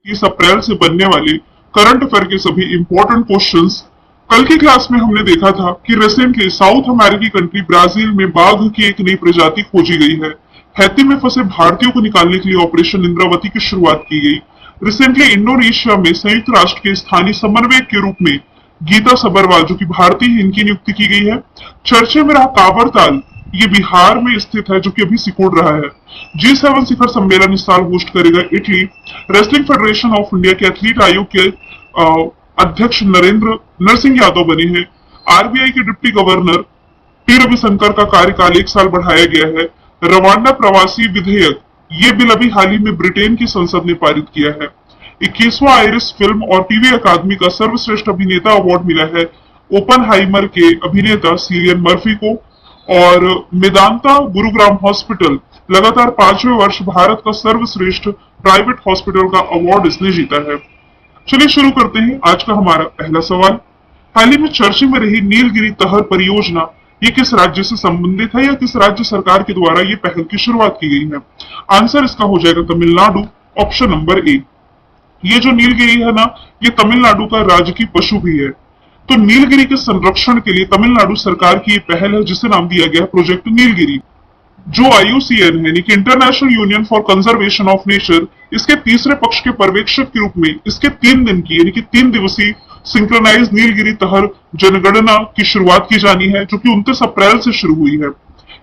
इस अप्रैल से बनने वाले करंट अफेयर के सभी इंपॉर्टेंट क्वेश्चंस। कल की क्लास में हमने देखा था कि रिसेंटली साउथ अमेरिकी कंट्री ब्राजील में बाघ की एक नई प्रजाति खोजी गई है। हैती में फंसे भारतीयों को निकालने के लिए ऑपरेशन इंद्रावती की शुरुआत की गई। रिसेंटली इंडोनेशिया में संयुक्त राष्ट्र के स्थानीय समन्वयक के रूप में गीता सबरवाल, जो कि भारतीय हैं, इनकी नियुक्ति की गई है। चर्चे में रहा कांवड़ ताल, ये बिहार में स्थित है, जो कि अभी सिकुड़ रहा है। G7 शिखर सम्मेलन इस साल होस्ट करेगा Italy. Wrestling federation of India के एथलीट आयोग के अध्यक्ष नरेंद्र नरसिंह यादव बने हैं। आरबीआई के डिप्टी गवर्नर टी रविशंकर का कार्यकाल 1 साल बढ़ाया गया है। रवांडा प्रवासी विधेयक, ये बिल अभी हाल ही में ब्रिटेन की संसद ने पारित किया है। 21वां आयरिश फिल्म और टीवी अकादमी का सर्वश्रेष्ठ अभिनेता अवार्ड मिला है ओपनहाइमर के अभिनेता सिलियन मर्फी को। और मेदांता गुरुग्राम हॉस्पिटल लगातार 5वें वर्ष भारत का सर्वश्रेष्ठ प्राइवेट हॉस्पिटल का अवार्ड इसने जीता है। चलिए शुरू करते हैं आज का हमारा पहला सवाल। हाल ही में चर्चा में रही नीलगिरी तहर परियोजना, ये किस राज्य से संबंधित है या किस राज्य सरकार के द्वारा ये पहल की शुरुआत की गई है? आंसर इसका हो जाएगा तमिलनाडु, ऑप्शन नंबर ए। ये जो नीलगिरी है ना, ये तमिलनाडु का राजकीय पशु भी है। तो नीलगिरी के संरक्षण के लिए तमिलनाडु सरकार की ये पहल है, जिसे नाम दिया गया है प्रोजेक्ट नीलगिरी। जो IUCN है, यानी कि international union for conservation of nature, इसके तीसरे पक्ष के पर्यवेक्षक के रूप में इसके 3 दिन की, यानी कि 3 दिवसीय सिंक्रोनाइज नीलगिरी तहर जनगणना की शुरुआत की जानी है, जो कि 29 अप्रैल से शुरू हुई है।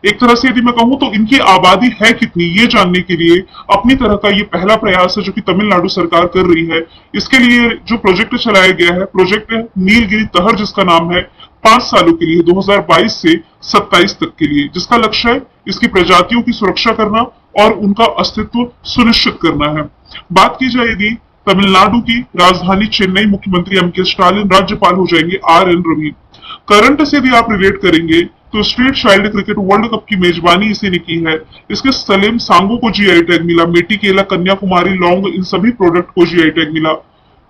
एक तरह से यदि मैं कहूं तो इनकी आबादी है कितनी, ये जानने के लिए अपनी तरह का ये पहला प्रयास है जो कि तमिलनाडु सरकार कर रही है। इसके लिए जो प्रोजेक्ट चलाया गया है, प्रोजेक्ट नीलगिरी तहर, जिसका नाम है 5 सालों के लिए 2022 से 27 तक के लिए, जिसका लक्ष्य है इसकी प्रजातियों की सुरक्षा करना और उनका अस्तित्व सुनिश्चित करना है। बात की जाए यदि तमिलनाडु की राजधानी चेन्नई, मुख्यमंत्री MK स्टालिन, राज्यपाल हो जाएंगे RN रवि। करंट से यदि आप रिलेट करेंगे तो street child cricket world cup की मेजबानी इसी ने की है। इसके सलेम सांगो को GI टैग मिला, मेटी केला, कन्याकुमारी लौंग, इन सभी प्रोडक्ट को GI टैग मिला।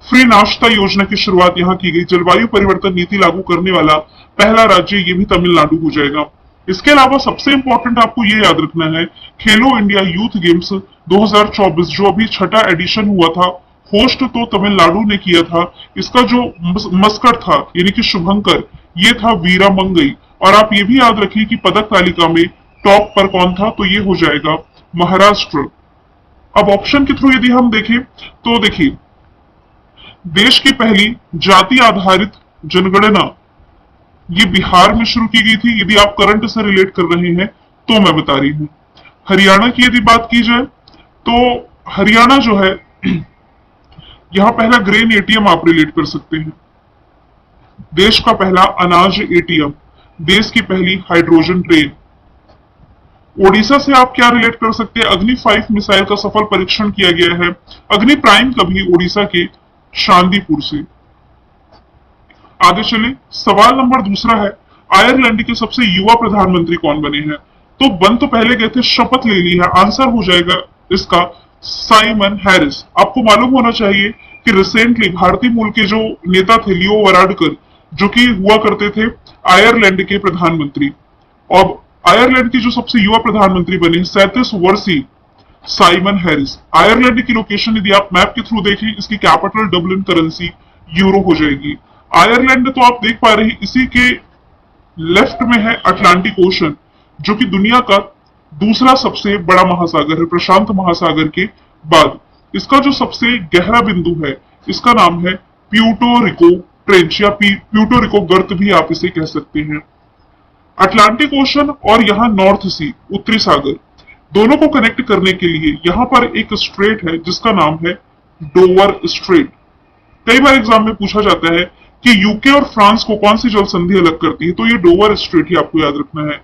फ्री नाश्ता योजना की शुरुआत यहाँ की गई। जलवायु परिवर्तन नीति लागू करने वाला पहला राज्य ये भी तमिलनाडु हो जाएगा। इसके अलावा सबसे इंपॉर्टेंट आपको ये याद रखना है, खेलो इंडिया यूथ गेम्स 2024 जो अभी 6ठा एडिशन हुआ था, होस्ट तो तमिलनाडु ने किया था। इसका जो मस्कट था, यानी कि शुभंकर, ये था वीरा मंगई। और आप ये भी याद रखिए कि पदक तालिका में टॉप पर कौन था, तो ये हो जाएगा महाराष्ट्र। अब ऑप्शन के थ्रू यदि हम देखें तो देखिए, देश की पहली जाति आधारित जनगणना ये बिहार में शुरू की गई थी। यदि आप करंट से रिलेट कर रहे हैं तो मैं बता रही हूं। हरियाणा की यदि बात की जाए तो हरियाणा जो है, यहां पहला ग्रेन ATM आप रिलेट कर सकते हैं। देश का पहला अनाज ATM, देश की पहली हाइड्रोजन ट्रेन। ओडिशा से आप क्या रिलेट कर सकते हैं? अग्नि 5 मिसाइल का सफल परीक्षण किया गया है। अग्नि प्राइम कभी ओडिशा के शांतिपुर से। आगे चले, सवाल नंबर दूसरा है, आयरलैंड के सबसे युवा प्रधानमंत्री कौन बने हैं? तो बन तो पहले गए थे, शपथ ले ली है। आंसर हो जाएगा इसका साइमन हैरिस। आपको मालूम होना चाहिए कि रिसेंटली भारतीय मूल के जो नेता थे लियो वराडकर, जो कि हुआ करते थे आयरलैंड के प्रधानमंत्री, और आयरलैंड के जो सबसे युवा प्रधानमंत्री बने 37 वर्षीय साइमन हैरिस। आयरलैंड की लोकेशन यदि आप मैप के थ्रू देखें, इसकी कैपिटल डब्लिन, करेंसी यूरो हो जाएगी। आयरलैंड तो आप देख पा रहे हैं, इसी के लेफ्ट में है अटलांटिक ओशन, जो कि दुनिया का दूसरा सबसे बड़ा महासागर है प्रशांत महासागर के बाद। इसका जो सबसे गहरा बिंदु है, इसका नाम है प्यूर्टो रिको ट्रेंच या प्यूर्टो रिको गर्त भी आप इसे कह सकते हैं। अटलांटिक ओशन और यहाँ नॉर्थ सी, उत्तरी सागर, दोनों को कनेक्ट करने के लिए यहाँ पर एक स्ट्रेट है जिसका नाम है डोवर स्ट्रेट। कई बार एग्जाम में पूछा जाता है कि यूके और फ्रांस को कौन सी जल संधि अलग करती है, तो ये डोवर स्ट्रेट ही आपको याद रखना है।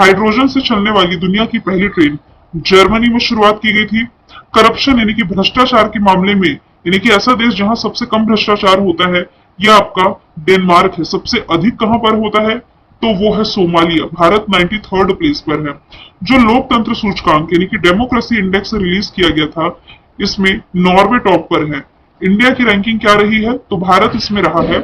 हाइड्रोजन से चलने वाली दुनिया की पहली ट्रेन जर्मनी में शुरुआत की गई थी। करप्शन यानी कि भ्रष्टाचार के मामले में, यानी कि ऐसा देश जहां सबसे कम भ्रष्टाचार होता है, यह आपका डेनमार्क है। सबसे अधिक कहां पर होता है, तो वो है सोमालिया। भारत 93rd प्लेस पर है। जो लोकतंत्र सूचकांक यानी कि डेमोक्रेसी इंडेक्स रिलीज किया गया था, इसमें नॉर्वे टॉप पर है। इंडिया की रैंकिंग क्या रही है, तो भारत इसमें रहा है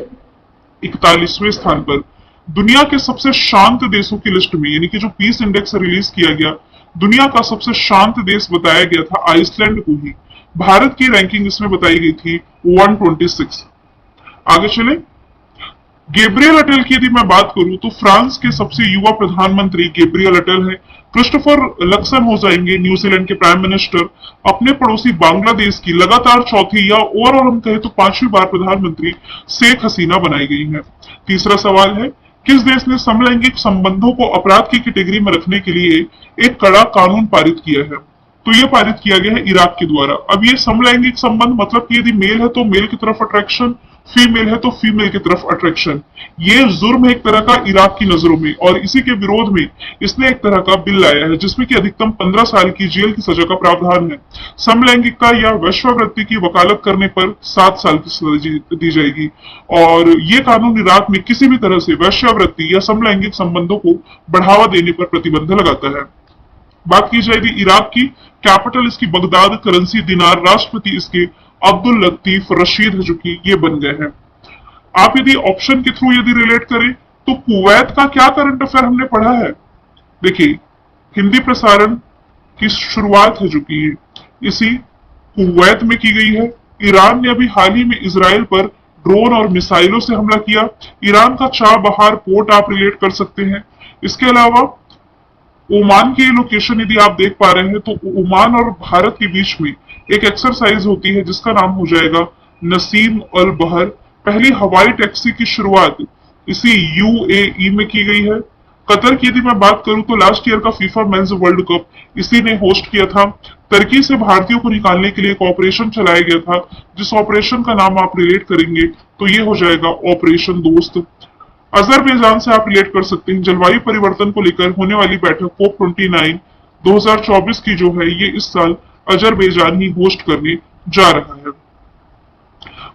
41वें स्थान पर। दुनिया के सबसे शांत देशों की लिस्ट में, यानी कि जो पीस इंडेक्स रिलीज किया गया, दुनिया का सबसे शांत देश बताया गया था आइसलैंड को ही। भारत की रैंकिंग इसमें बताई गई थी 126। आगे चले, गैब्रियल अटल की यदि मैं बात करूं तो फ्रांस के सबसे युवा प्रधानमंत्री गैब्रियल अटल है। क्रिस्टोफर लक्सन हो जाएंगे न्यूजीलैंड के प्राइम मिनिस्टर। अपने पड़ोसी बांग्लादेश की लगातार चौथी या ओवरऑल हम कहें तो पांचवी बार प्रधानमंत्री शेख हसीना बनाई गई है। तीसरा सवाल है, किस देश ने समलैंगिक संबंधों को अपराध की कैटेगरी में रखने के लिए एक कड़ा कानून पारित किया है? तो ये पारित किया गया है इराक के द्वारा। अब ये समलैंगिक संबंध मतलब कि यदि मेल है तो मेल की तरफ अट्रैक्शन, फीमेल है तो फीमेल की तरफ अट्रैक्शन, ये जुर्म है एक तरह का इराक की नजरों में, और इसी के विरोध में इसने एक तरह का बिल लाया है जिसमें कि अधिकतम 15 साल की जेल की सजा का प्रावधान है। समलैंगिकता या वेश्यावृत्ति की वकालत करने पर 7 साल की सजा दी जाएगी। और ये कानून इराक में किसी भी तरह से वेश्यावृत्ति या समलैंगिक संबंधों को बढ़ावा देने पर प्रतिबंध लगाता है। बात की जाएगी इराक की, कैपिटल इसकी बगदाद, करेंसी दिनार, राष्ट्रपति इसके अब्दुल लतीफ रशीद है जो कि ये बन गए हैं। आप यदि ऑप्शन के थ्रू यदि रिलेट करें तो कुवैत का क्या करंट अफेयर हमने पढ़ा है? देखिए, हिंदी प्रसारण की शुरुआत है जो कि इसी कुवैत में की गई है। ईरान ने अभी हाल ही में इजराइल पर ड्रोन और मिसाइलों से हमला किया। ईरान का चाबहार पोर्ट आप रिलेट कर सकते हैं। इसके अलावा ओमान की लोकेशन यदि आप देख पा रहे हैं तो ओमान और भारत के बीच में एक एक्सरसाइज होती है जिसका नाम हो जाएगा नसीम अल बहर। पहली हवाई टैक्सी की शुरुआत इसी यूएई में की गई है। कतर की यदि मैं बात करूं तो लास्ट ईयर का फीफा मेंस वर्ल्ड कप इसी ने होस्ट किया था। तुर्की से भारतीयों को निकालने के लिए एक ऑपरेशन चलाया गया था, जिस ऑपरेशन का नाम आप रिलेट करेंगे तो ये हो जाएगा ऑपरेशन दोस्त। अजरबैजान से आप रिलेट कर सकते हैं, जलवायु परिवर्तन को लेकर होने वाली बैठक COP29 2024 की जो है ये इस साल अजरबैजान ही होस्ट करने जा रहा है।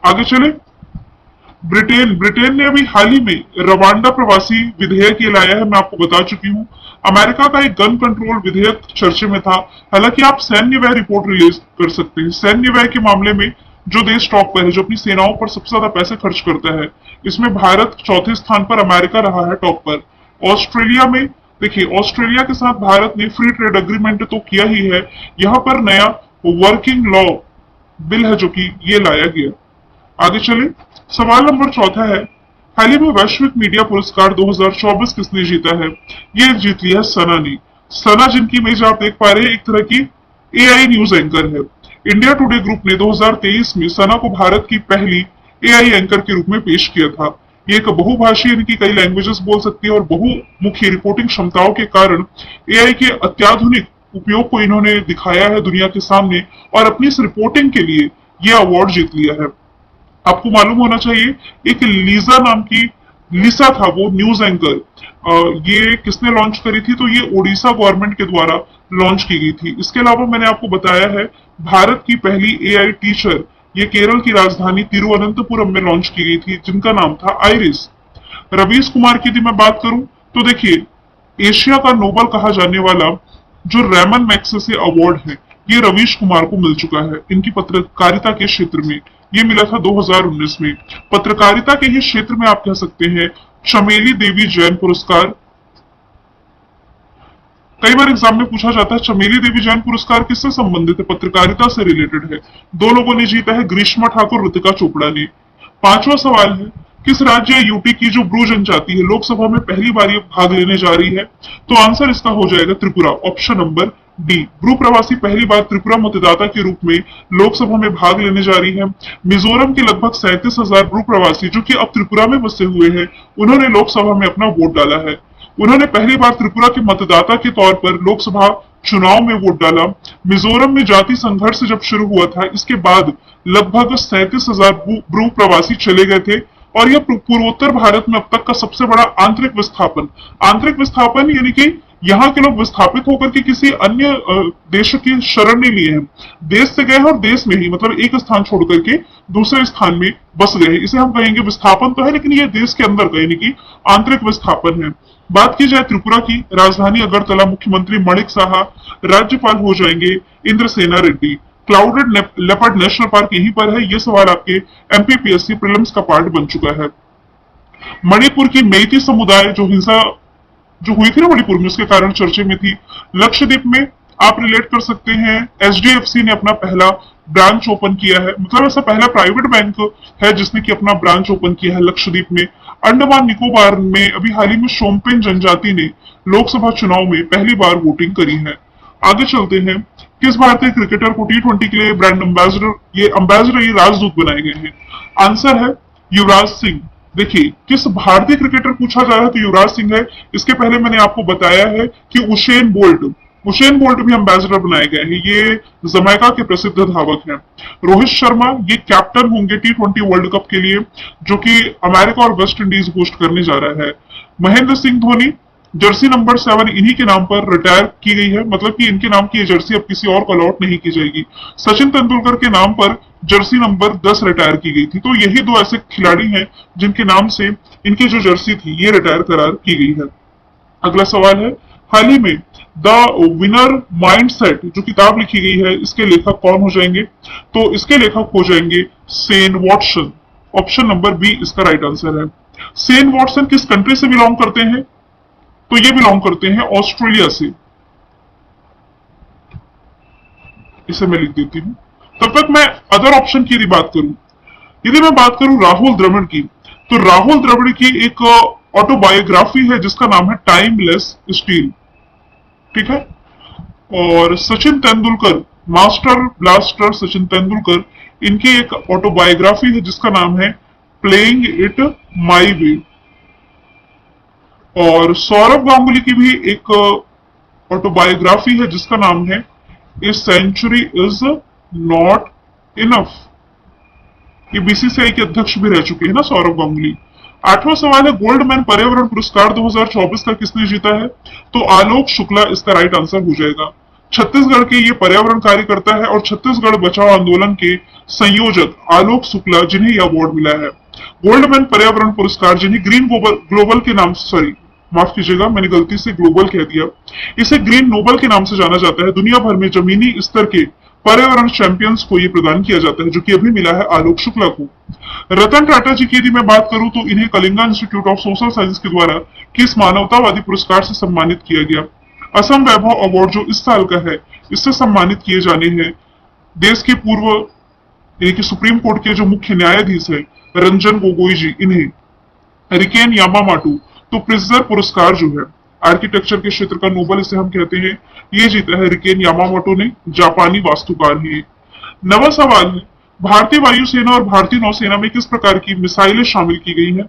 आगे चले, ब्रिटेन ने अभी हाल ही में रवांडा प्रवासी विधेयक ये लाया है, मैं आपको बता चुकी हूँ। अमेरिका का एक गन कंट्रोल विधेयक चर्चे में था। हालांकि आप सैन्य व्यय रिपोर्ट रिलीज कर सकते हैं। सैन्य व्यय के मामले में जो देश टॉप पर है, जो अपनी सेनाओं पर सबसे ज्यादा पैसे खर्च करता है, इसमें भारत चौथे स्थान पर, अमेरिका रहा है टॉप पर। ऑस्ट्रेलिया में देखिए, ऑस्ट्रेलिया के साथ भारत ने फ्री ट्रेड एग्रीमेंट तो किया ही है, यहाँ पर नया वर्किंग लॉ बिल है जो कि ये लाया गया। आगे चले, सवाल नंबर चौथा है, हाल ही में वैश्विक मीडिया पुरस्कार 2024 किसने जीता है? ये जीत लिया सना ने। सना जिनकी इमेज आप देख पा रहे हैं, एक तरह की एआई न्यूज एंकर है। इंडिया टुडे ग्रुप ने 2023 में सना को भारत की पहली एआई एंकर के रूप में पेश किया था। ये एक बहुभाषी यानी कि कई लैंग्वेजेस बोल सकती है और बहुमुखी रिपोर्टिंग क्षमताओं के कारण एआई के अत्याधुनिक उपयोग को इन्होंने दिखाया है दुनिया के सामने, और अपनी इस रिपोर्टिंग के लिए ये अवार्ड जीत लिया है। आपको मालूम होना चाहिए, एक लीजा नाम की लिसा था वो न्यूज एंकर, ये किसने लॉन्च करी थी? तो ये ओडिशा गवर्नमेंट के द्वारा लॉन्च की गई थी। इसके अलावा मैंने आपको बताया है, भारत की पहली एआई टीचर ये केरल की राजधानी तिरुवनंतपुरम में लॉन्च की गई थी, जिनका नाम था आइरिस। रवीश कुमार की यदि मैं बात करूं तो देखिए, एशिया का नोबल कहा जाने वाला जो रैमन मैग्सेसे अवार्ड है, ये रवीश कुमार को मिल चुका है। इनकी पत्रकारिता के क्षेत्र में ये मिला था 2019 में। पत्रकारिता के ही क्षेत्र में आप कह सकते हैं चमेली देवी जैन पुरस्कार। कई बार एग्जाम में पूछा जाता है चमेली देवी जैन पुरस्कार किससे संबंधित है? पत्रकारिता से रिलेटेड है। 2 लोगों ने जीता है, ग्रीष्मा ठाकुर, ऋतिका चोपड़ा ने। 5वां सवाल है, किस राज्य यूटी की जो ब्रू जनजाति है लोकसभा में पहली बार ये भाग लेने जा रही है? तो आंसर इसका हो जाएगा Tripura, option number D. Bru प्रवासी पहली बार त्रिपुरा मतदाता के रूप में लोकसभा में भाग लेने जा रही है। मिजोरम के लगभग 37,000 ब्रू प्रवासी जो कि अब त्रिपुरा में बसे हुए हैं, उन्होंने लोकसभा में अपना वोट डाला है। उन्होंने पहली बार त्रिपुरा के मतदाता के तौर पर लोकसभा चुनाव में वोट डाला। मिजोरम में जाति संघर्ष जब शुरू हुआ था, इसके बाद लगभग 37,000 ब्रू प्रवासी चले गए थे, और यह पूर्वोत्तर भारत में अब तक का सबसे बड़ा आंतरिक विस्थापन यानी कि यहाँ के लोग विस्थापित होकर के किसी अन्य देश की शरण नहीं लिए हैं, देश से गए हैं और देश में ही मतलब एक स्थान छोड़ करके दूसरे स्थान में बस गए। इसे हम कहेंगे विस्थापन तो है, लेकिन ये देश के अंदर का यानी कि आंतरिक विस्थापन है। बात की जाए त्रिपुरा की, राजधानी अगरतला, मुख्यमंत्री माणिक साहा, राज्यपाल हो जाएंगे Indrasena Reddy. Clouded leopard national park यहीं पर है। ये सवाल आपके एमपीपीएससी प्रीलिम्स का पार्ट बन चुका है। मणिपुर की मेइती समुदाय जो हिंसा जो हुई थी ना मणिपुर में, उसके कारण चर्चे में थी। लक्षद्वीप में आप रिलेट कर सकते हैं एचडीएफसी ने अपना पहला ब्रांच ओपन किया है, मतलब ऐसा पहला प्राइवेट बैंक है जिसने कि अपना ब्रांच ओपन किया है लक्षद्वीप में। अंडमान निकोबार में अभी हाल ही में शोम्पेन जनजाति ने लोकसभा चुनाव में पहली बार वोटिंग करी है। आगे चलते हैं, किस भारतीय क्रिकेटर को टी20 के लिए ब्रांड एम्बेसडर ये राजदूत बनाए गए हैं? आंसर है युवराज सिंह। देखिए, किस भारतीय क्रिकेटर पूछा जा रहा है तो युवराज सिंह है। इसके पहले मैंने आपको बताया है कि उशेन बोल्ट भी एम्बेसडर बनाए गए हैं, ये जमैका के प्रसिद्ध धावक हैं। रोहित शर्मा ये कैप्टन होंगे टी20 वर्ल्ड कप के लिए, जो कि अमेरिका और वेस्ट इंडीज होस्ट करने जा रहा है। महेंद्र सिंह धोनी जर्सी नंबर 7 इन्हीं के नाम पर रिटायर की गई है, मतलब कि इनके नाम की ये जर्सी अब किसी और को अलॉट नहीं की जाएगी। सचिन तेंदुलकर के नाम पर जर्सी नंबर 10 रिटायर की गई थी। तो यही दो ऐसे खिलाड़ी हैं जिनके नाम से इनकी जो जर्सी थी ये रिटायर करार की गई है। अगला सवाल है, हाल ही में द विनर माइंडसेट जो किताब लिखी गई है, इसके लेखक कौन हो जाएंगे? तो इसके लेखक हो जाएंगे Shane Watson. Option number B इसका राइट आंसर है। सेन वॉटसन किस कंट्री से बिलोंग करते हैं? तो ये बिलोंग करते हैं ऑस्ट्रेलिया से। इसे मैं लिख देती हूं। तब तक मैं अदर ऑप्शन की यदि बात करूं, यदि मैं बात करूं राहुल द्रविड़ की, तो राहुल द्रविड़ की एक ऑटोबायोग्राफी है जिसका नाम है टाइमलेस स्टील। ठीक है। और सचिन तेंदुलकर, मास्टर ब्लास्टर सचिन तेंदुलकर, इनकी एक ऑटोबायोग्राफी है जिसका नाम है प्लेइंग इट माई वे। और सौरव गांगुली की भी एक ऑटोबायोग्राफी है जिसका नाम है A Century Is Not Enough. ये बीसीसीआई के अध्यक्ष भी रह चुके हैं ना सौरव गांगुली। आठवां सवाल है, गोल्डमैन पर्यावरण पुरस्कार 2024 का किसने जीता है? तो आलोक शुक्ला इसका राइट आंसर हो जाएगा। छत्तीसगढ़ के ये पर्यावरण कार्यकर्ता है और छत्तीसगढ़ बचाओ आंदोलन के संयोजक आलोक शुक्ला जिन्हें यह अवार्ड मिला है। गोल्डमैन पर्यावरण पुरस्कार जिन्हें ग्रीन ग्लोबल के नाम से, सॉरी माफ कीजिएगा मैंने गलती से ग्लोबल कह दिया, इसे ग्रीन नोबल के नाम से जाना जाता है। दुनिया भर में जमीनी स्तर के पर्यावरण चैंपियंस को यह प्रदान किया जाता है, जो कि अभी मिला है आलोक शुक्ला को। रतन टाटा जी की यदि मैं बात करूं तो इन्हें Kalinga institute of social science के द्वारा किस मानवतावादी पुरस्कार से सम्मानित किया गया? असम वैभव अवार्ड जो इस साल का है, इससे सम्मानित किए जाने हैं देश के पूर्व यानी कि सुप्रीम कोर्ट के जो मुख्य न्यायाधीश है रंजन गोगोई जी, इन्हें रिकेन यामामाटू तो प्रिजर पुरस्कार जो है आर्किटेक्चर के क्षेत्र का नोबल इसे हम कहते हैं, ये जीता है रिकेन यामामोटो ने, जापानी वास्तुकार हैं। नवा सवाल है, भारतीय वायुसेना और भारतीय नौसेना में किस प्रकार की मिसाइलें शामिल की गई हैं?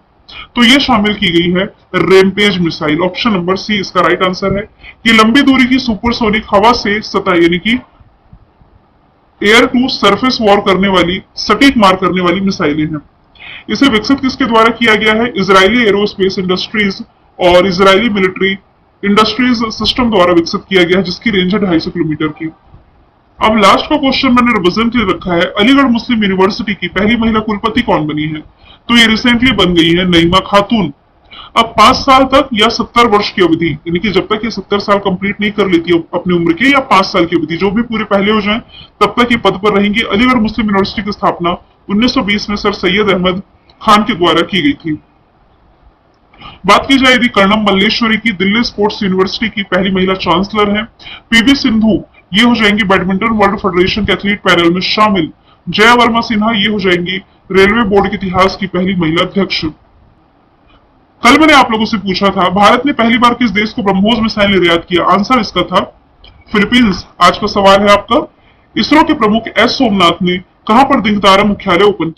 तो ये शामिल की गई है Rampage missile. Option number C इसका राइट आंसर है। ये लंबी दूरी की सुपरसोनिक हवा से सतह यानी कि एयर टू सरफेस वॉर करने वाली, सटीक मार करने वाली मिसाइलें हैं। इसे विकसित किसके द्वारा किया गया है? इजरायली एरोस्पेस इंडस्ट्रीज और इजरायली मिलिट्री इंडस्ट्रीज सिस्टम द्वारा विकसित किया गया है, जिसकी रेंज है 250 किलोमीटर की। अब लास्ट का क्वेश्चन मैंने रिविजन के लिए रखा है, अलीगढ़ मुस्लिम यूनिवर्सिटी की पहली महिला कुलपति कौन बनी है? तो ये रिसेंटली बन गई है नईमा खातून। अब 5 साल तक या 70 वर्ष की अवधि, यानी कि जब तक ये 70 साल कंप्लीट नहीं कर लेती अपनी उम्र के, या 5 साल की अवधि, जो भी पूरे पहले हो जाएं, तब तक ये पद पर रहेंगी। अलीगढ़ मुस्लिम यूनिवर्सिटी की स्थापना 1920 में सर सैयद अहमद खान के द्वारा की गई थी। बात की जाए यदि कर्णम मल्लेश्वरी की, दिल्ली स्पोर्ट्स यूनिवर्सिटी की पहली महिला चांसलर है। पीवी सिंधु ये हो जाएंगी बैडमिंटन वर्ल्ड फेडरेशन के एथलीट पैनल में शामिल। जया वर्मा सिन्हा ये हो जाएंगी रेलवे बोर्ड के इतिहास की पहली महिला अध्यक्ष। कल मैंने आप लोगों से पूछा था भारत ने पहली बार किस देश को ब्रह्मोस मिसाइल निर्यात किया? आंसर इसका था फिलीपींस। आज का सवाल है आपका, इसरो के प्रमुख एस सोमनाथ ने कहां पर दिगंतरा मुख्यालय ओपन